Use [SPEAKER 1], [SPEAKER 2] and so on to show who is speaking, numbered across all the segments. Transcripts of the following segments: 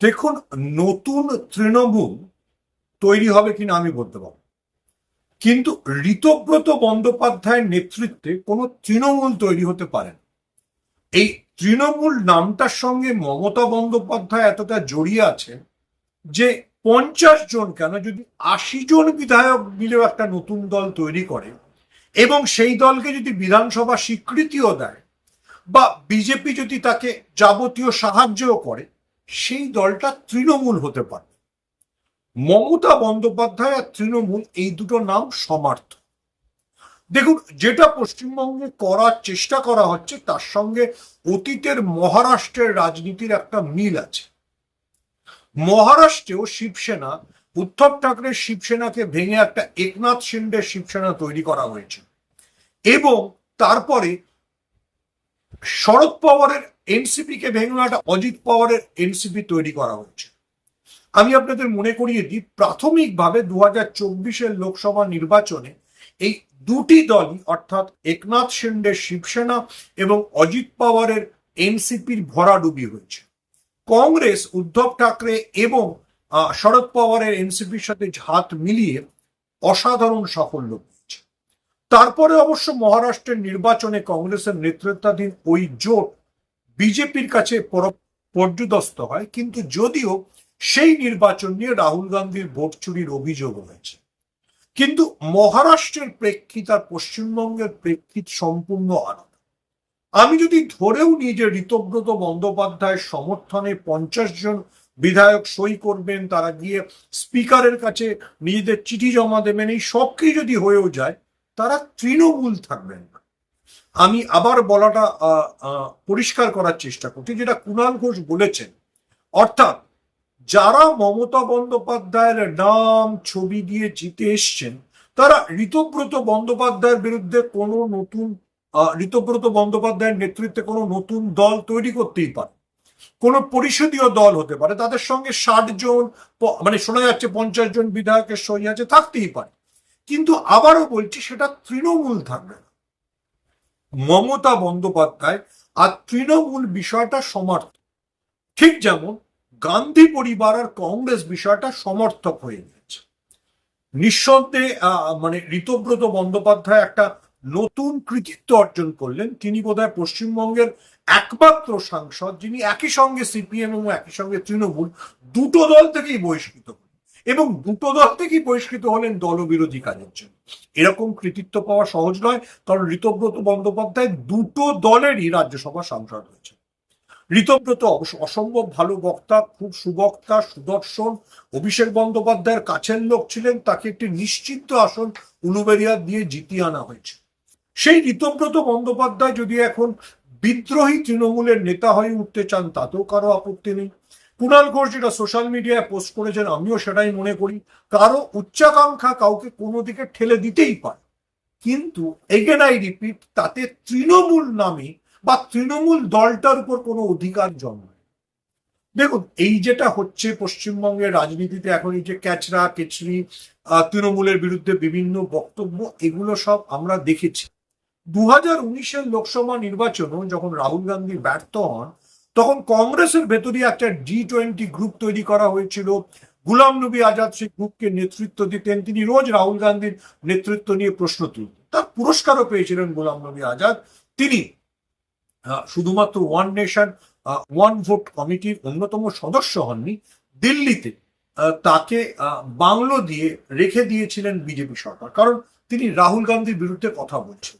[SPEAKER 1] দেখুন, নতুন তৃণমূল তৈরি হবে কিনা আমি বলতে পারবো, কিন্তু ঋতব্রত বন্দ্যোপাধ্যায়ের নেতৃত্বে কোনো তৃণমূল তৈরি হতে পারে না। এই তৃণমূল নামটার সঙ্গে মমতা বন্দ্যোপাধ্যায় এতটা জড়িয়ে আছে যে 50 জন কেন, যদি 80 জন বিধায়ক মিলেও একটা নতুন দল তৈরি করে এবং সেই দলকে যদি বিধানসভা স্বীকৃতিও দেয় বা বিজেপি যদি তাকে যাবতীয় সাহায্যও করে, সেই দলটা তৃণমূল হতে পারে। মমতা বন্দ্যোপাধ্যায় আর তৃণমূল এই দুটো নাম সমার্থ। দেখুন, যেটা পশ্চিমবঙ্গে করার চেষ্টা করা হচ্ছে তার সঙ্গে অতীতের মহারাষ্ট্রের রাজনীতির একটা মিল আছে। মহারাষ্ট্রেও শিবসেনা, উদ্ধব ঠাকরের শিবসেনাকে ভেঙে একটা একনাথ শিন্ডের শিবসেনা তৈরি করা হয়েছে এবং তারপরে শরদ পাওয়ারের এনসিপি কে ভেঙে একটা অজিত পাওয়ারের এনসিপি তৈরি করা হয়েছে। আমি আপনাদের মনে করিয়ে দিই, প্রাথমিকভাবে 2024-এর লোকসভা নির্বাচনে এই দুটি দলই, অর্থাৎ একনাথ শিন্ডের শিবসেনা এবং অজিত পাওয়ারের এনসিপির ভরাডুবি হয়েছে। কংগ্রেস উদ্ধব ঠাকরে এবং শরদ পাওয়ারের এনসিপির সাথে হাত মিলিয়ে অসাধারণ সাফল্য পেয়েছে। তারপরে অবশ্য মহারাষ্ট্রের নির্বাচনে কংগ্রেসের নেতৃত্বাধীন ওই জোট বিজেপির কাছে পর্যুদস্ত হয়, কিন্তু যদিও সেই নির্বাচন নিয়ে রাহুল গান্ধীর ভোট চুরির অভিযোগ রয়েছে। কিন্তু মহারাষ্ট্রের প্রেক্ষিত আর পশ্চিমবঙ্গের প্রেক্ষিত সম্পূর্ণ আলাদা। আমি যদি ধরেও নিই যে ঋতব্রত বন্দ্যোপাধ্যায়ের সমর্থনে 50 জন বিধায়ক সই করবেন, তারা গিয়ে স্পিকারের কাছে নিজেদের চিঠি জমা দেবেন, এই সব কিছু যদি হয়েও যায়, তারা তৃণমূল থাকবেন না। আমি আবার বলাটা পরিষ্কার করার চেষ্টা করছি, যেটা কুণাল ঘোষ বলেছেন, অর্থাৎ যারা মমতা বন্দ্যোপাধ্যায়ের নাম ছবি দিয়ে জিতে এসছেন, তারা ঋতব্রত বন্দ্যোপাধ্যায়ের বিরুদ্ধে কোনো নতুন ঋতব্রত বন্দ্যোপাধ্যায়ের নেতৃত্বে কোনো নতুন দল তৈরি করতেই পারে, কোনো পরিষদীয় দল হতে পারে, তাদের সঙ্গে 60 জন, মানে শোনা যাচ্ছে 50 জন বিধায়কের সই আছে, থাকতেই পারে। কিন্তু আবারও বলছি, সেটা তৃণমূল থাকবে না। মমতা বন্দ্যোপাধ্যায় আর তৃণমূল বিষয়টা সমার্থক, ঠিক যেমন গান্ধী পরিবার আর কংগ্রেস বিষয়টা সমর্থক হয়ে গেছে। নিঃসন্দেহে মানে ঋতব্রত বন্দ্যোপাধ্যায় একটা নতুন কৃতিত্ব অর্জন করলেন। তিনি বোধহয় পশ্চিমবঙ্গের একমাত্র সাংসদ যিনি একই সঙ্গে সিপিএম এবং একই সঙ্গে তৃণমূল দুটো দল থেকেই বহিষ্কৃত হলেন, এবং দুটো দল থেকেই বহিষ্কৃত হলেন দলবিরোধী কাজের জন্য। এরকম কৃতিত্ব পাওয়া সহজ নয়, কারণ ঋতব্রত বন্দ্যোপাধ্যায় দুটো দলেরই রাজ্যসভা সাংসদ হয়েছে। ঋতব্রত অসম্ভব ভালো বক্তা, খুব সুবক্তা, সুদর্শন, অভিষেক বন্দ্যোপাধ্যায়ের কাছের লোক ছিলেন, তাকে একটি নিশ্চিত আসন উলুবেরিয়া দিয়ে জিতিয়ে আনা হয়েছে। সেই ঋতব্রত বন্দ্যোপাধ্যায় যদি এখন বিদ্রোহী তৃণমূলের নেতা হয়ে উঠতে চান, তাতেও কারো আপত্তি নেই। কুণাল ঘোষ যেটা সোশ্যাল মিডিয়ায় পোস্ট করেছেন, আমিও সেটাই মনে করি, কারো উচ্চাকাঙ্ক্ষা কাউকে কোনো দিকে ঠেলে দিতেই পারে, কিন্তু এগেন আই রিপিট, তাতে তৃণমূল নামে বা তৃণমূল দলটার উপর কোনো অধিকার জন্মায়। দেখুন, এই যেটা হচ্ছে পশ্চিমবঙ্গের রাজনীতিতে এখন, এই যে ক্যাচরা কেচরি, তৃণমূলের বিরুদ্ধে বিভিন্ন বক্তব্য, এগুলো সব আমরা দেখেছি। 2019-এর লোকসভা নির্বাচনও যখন রাহুল গান্ধী ব্যর্থ হন, তখন কংগ্রেসের ভেতরে একটা G20 গ্রুপ তৈরি করা হয়েছিল। গুলাম নবী আজাদ সেই গ্রুপকে নেতৃত্ব দিতেন, তিনি রোজ রাহুল গান্ধীর নেতৃত্ব নিয়ে প্রশ্ন তুলতেন। তার পুরস্কারও পেয়েছিলেন গুলাম নবী আজাদ। তিনি শুধুমাত্র ওয়ান নেশন ওয়ান ভোট কমিটির অন্যতম সদস্য হননি, দিল্লিতে তাকে বাংলো দিয়ে রেখে দিয়েছিলেন বিজেপি সরকার, কারণ তিনি রাহুল গান্ধীর বিরুদ্ধে কথা বলছেন।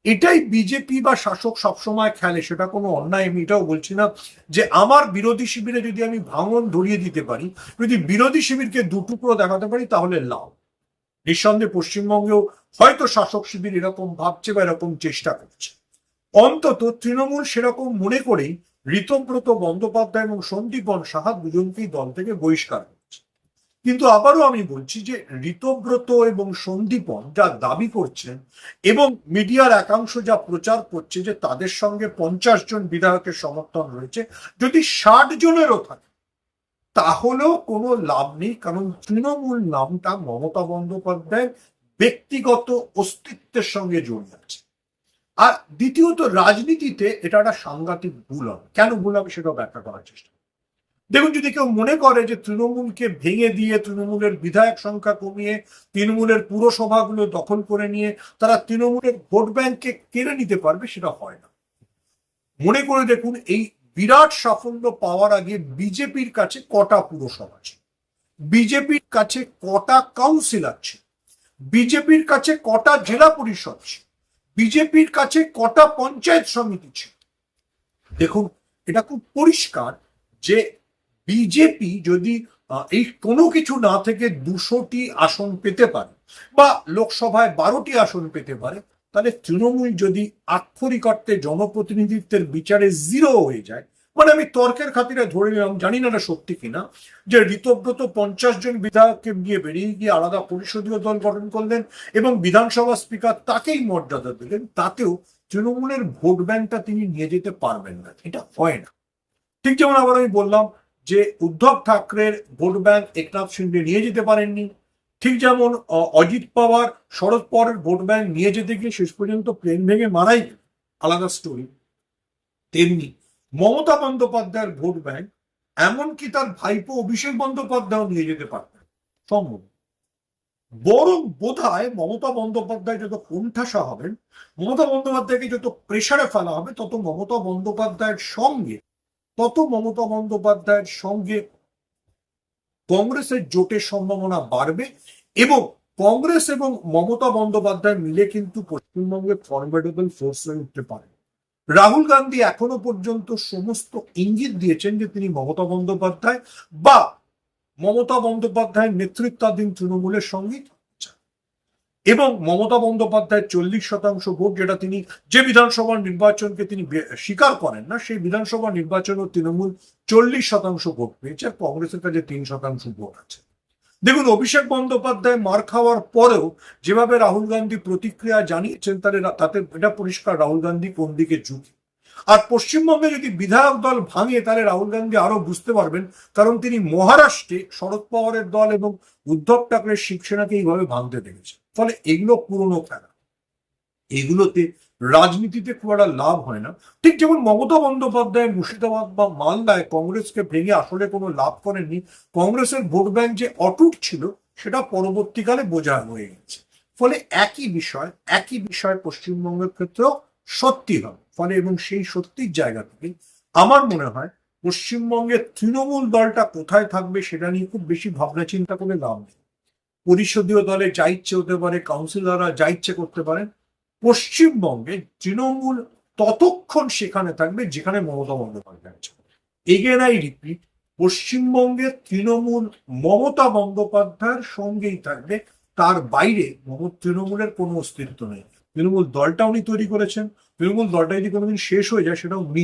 [SPEAKER 1] এটাই বিজেপি বা শাসক সবসময় খেলে, সেটা কোনো অন্যায় আমি এটাও বলছি না। যে আমার বিরোধী শিবিরে যদি আমি ভাঙন ধরিয়ে দিতে পারি, যদি বিরোধী শিবিরকে দুটুকরো দেখাতে পারি, তাহলে লাভ। নিঃসন্দেহে পশ্চিমবঙ্গেও হয়তো শাসক শিবির এরকম ভাবছে বা এরকম চেষ্টা করছে। অন্তত তৃণমূল সেরকম মনে করেই ঋতব্রত বন্দ্যোপাধ্যায় এবং সন্দীপন সাহা দুজনকেই দল থেকে বহিষ্কার করছে। কিন্তু আবারও আমি বলছি যে ঋতব্রত এবং সন্দীপন যা দাবি করছেন এবং মিডিয়ার একাংশ যা প্রচার করছে যে তাদের সঙ্গে 50 জন বিধায়কের সমর্থন রয়েছে, যদি 60 জনেরও থাকে, তাহলেও কোনো লাভ নেই, কারণ তৃণমূল নামটা মমতা বন্দ্যোপাধ্যায়ের ব্যক্তিগত অস্তিত্বের সঙ্গে জড়িয়ে আছে। আর দ্বিতীয়ত, রাজনীতিতে এটা একটা সাংঘাতিক ভুল হবে। কেন ভুল হবে সেটাও ব্যাখ্যা করার চেষ্টা। দেখুন, যদি কেউ মনে করে যে তৃণমূলকে ভেঙে দিয়ে, তৃণমূলের বিধায়ক সংখ্যা কমিয়ে, তৃণমূলের পুরসভাগুলো দখল করে নিয়ে তারা তৃণমূলের ভোট ব্যাংককে কেড়ে নিতে পারবে, সেটা হয় না। মনে করে দেখুন, এই বিরাট সাফল্য পাওয়ার আগে বিজেপির কাছে কটা পুরসভা ছিল, বিজেপির কাছে কটা কাউন্সিলর ছিল, বিজেপির কাছে কটা জেলা পরিষদ ছিল, বিজেপির কাছে কটা পঞ্চায়েত সমিতি ছিল। দেখুন, এটা খুব পরিষ্কার যে বিজেপি যদি এই কোনো কিছু না থেকে 200টি আসন পেতে পারে বা লোকসভায় 12টি আসন পেতে পারে, তাহলে তৃণমূল যদি আক্ষরিক অর্থে জনপ্রতিনিধিত্বের বিচারে জিরো হয়ে যায়, মানে আমি তর্কের খাতিরে ধরে নিলাম, জানি না এটা সত্যি কিনা, যে ঋতব্রত 50 জন বিধায়ককে নিয়ে বেরিয়ে গিয়ে আলাদা পরিষদীয় দল গঠন করলেন এবং বিধানসভা স্পিকার তাকেই মর্যাদা দিলেন, তাতেও তৃণমূলের ভোট ব্যাংকটা তিনি নিয়ে যেতে পারবেন না, এটা হয় না। ঠিক যেমন আবার আমি বললাম যে উদ্ধব ঠাকরের ভোট ব্যাংক একনাথ শিন্ডে নিয়ে যেতে পারেননি, ঠিক যেমন অজিত পাওয়ার শরদ পাওয়ারের ভোট ব্যাংক নিয়ে যেতে গিয়ে শেষ পর্যন্ত প্লেন ভেঙে মারাই গেল, আলাদা স্টোরি। তেমনি মমতা বন্দ্যোপাধ্যায়ের ভোট ব্যাংক এমনকি তার ভাইপো অভিষেক বন্দ্যোপাধ্যায় নিয়ে যেতে পারতেন, সম্ভব। বরং বোধহয় মমতা বন্দ্যোপাধ্যায় যত কোণঠাসা হবেন, মমতা বন্দ্যোপাধ্যায়কে যত প্রেসারে ফেলা হবে, তত মমতা বন্দ্যোপাধ্যায়ের সঙ্গে কংগ্রেসের জোটের সম্ভাবনা বাড়বে এবং কংগ্রেস এবং মমতা বন্দ্যোপাধ্যায় মিলে কিন্তু পশ্চিমবঙ্গে ফর্মিডেবল ফোর্স হয়ে উঠতে পারে। রাহুল গান্ধী এখনো পর্যন্ত সমস্ত ইঙ্গিত দিয়েছেন যে তিনি মমতা বন্দ্যোপাধ্যায় বা মমতা বন্দ্যোপাধ্যায়ের নেতৃত্বাধীন তৃণমূলের সঙ্গে, এবং মমতা বন্দ্যোপাধ্যায় 40% ভোট, যেটা তিনি যে বিধানসভার নির্বাচনকে তিনি স্বীকার করেন না, সেই বিধানসভা নির্বাচনও তৃণমূল 40% ভোট পেয়েছে, আর কংগ্রেসের কাছে 3% ভোট আছে। দেখুন, অভিষেক বন্দ্যোপাধ্যায় মার খাওয়ার পরেও যেভাবে রাহুল গান্ধী প্রতিক্রিয়া জানিয়েছেন, তাতে এটা পরিষ্কার রাহুল গান্ধী কোন দিকে ঝুঁকে। আর পশ্চিমবঙ্গে যদি বিধায়ক দল ভাঙে, তাহলে রাহুল গান্ধী আরো বুঝতে পারবেন, কারণ তিনি মহারাষ্ট্রে শরদ পাওয়ারের দল এবং উদ্ধব ঠাকরের শিবসেনাকে এইভাবে ভাঙতে দেখেছেন। ফলে এগুলো পুরনো খেলা, এগুলোতে রাজনীতিতে খুব একটা লাভ হয় না। ঠিক যেমন মমতা বন্দ্যোপাধ্যায় মুর্শিদাবাদ বা মালদায় কংগ্রেসকে ভেঙে আসলে কোনো লাভ করেননি, কংগ্রেসের ভোট ব্যাংক যে অটুট ছিল সেটা পরবর্তীকালে বোঝা হয়ে গেছে। ফলে একই বিষয় পশ্চিমবঙ্গের ক্ষেত্রেও সত্যি হবে। ফলে এবং সেই সত্যির জায়গা থেকে আমার মনে হয় পশ্চিমবঙ্গের তৃণমূল দলটা কোথায় থাকবে সেটা নিয়ে খুব বেশি ভাবনা চিন্তা করে লাভ নেই। পরিষদীয় দলে যা ইচ্ছে হতে পারে, কাউন্সিলররা যা ইচ্ছে করতে পারেন, পশ্চিমবঙ্গে তৃণমূল ততক্ষণ সেখানে থাকবে যেখানে মমতা বন্দ্যোপাধ্যায় আছে। এগেন আই রিপিট, পশ্চিমবঙ্গের তৃণমূল মমতা বন্দ্যোপাধ্যায়ের সঙ্গেই থাকবে, তার বাইরে তৃণমূলের কোনো অস্তিত্ব নেই। তৃণমূল দলটা উনি তৈরি করেছেন, তৃণমূল দলটা যদি কোনোদিন শেষ হয়ে যায় সেটা উনি